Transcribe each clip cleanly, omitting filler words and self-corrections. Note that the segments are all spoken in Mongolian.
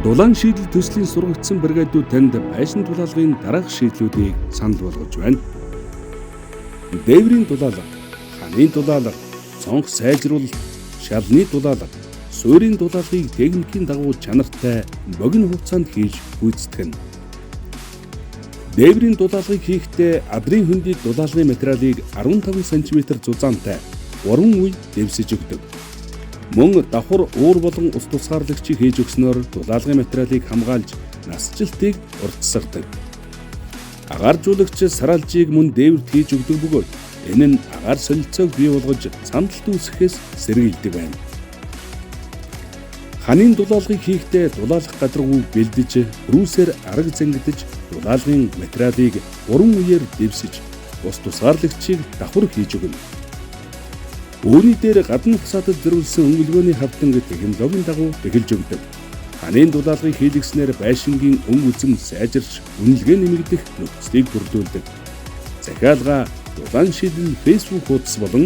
Дулаан шийдэл төслийн сургагдсан бригадууд танд байшин дулаалгын дараах шийдлүүдийг санал болгож байна. Дээврийн дулаалга, ханын дулаалга, цонх сайжруулалт, шалны дулаалга, суурийн дулаалгыг техникийн дагуу чанартай богино хугацаанд хийж гүйцэтгэх нь. Дээврийн дулаалгыг хийхдээ адрын хөндийг дулаалгын материалыг 15 см зузаантай 3 үе дэвсэж өгдөг. Мөн давхар уур болон ус тусгаарлагчийг хийж өгснөөр дулаалгын материалыг хамгаалж насжилтыг уртасгадаг. Агааржуулагч саралжийг мөн дээвэрт хийж өгдөг бөгөөд энэ нь агаар солилцоог бий болгож сандалт үүсгэхээс сэргийлдэг байна. Ханын дулаалгыг хийхдээ дулаалгах гадаргуу бэлдэж, рүүсээр арга зангидж, дулаалгын материалыг 3 үеэр дэвсэж, ус тусгаарлагчийг давхар хийж өгнө. Үүний дээр гадна фасадад зориулсан өнгөлгөөний хавтан технологийн дагуу эхэлж өгдөг. Ханын дулаалгыг хийлгэснээр байшингийн өнгө үзэм сайжирч, үнэлгээ нэмэгдэх нөхцөлийг бүрдүүлдэг. Захиалга Дулаан шийдэл Facebook хуудас болон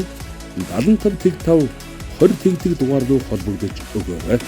75 20 тэгдэг дугаар руу холбогдож өгөөрэй.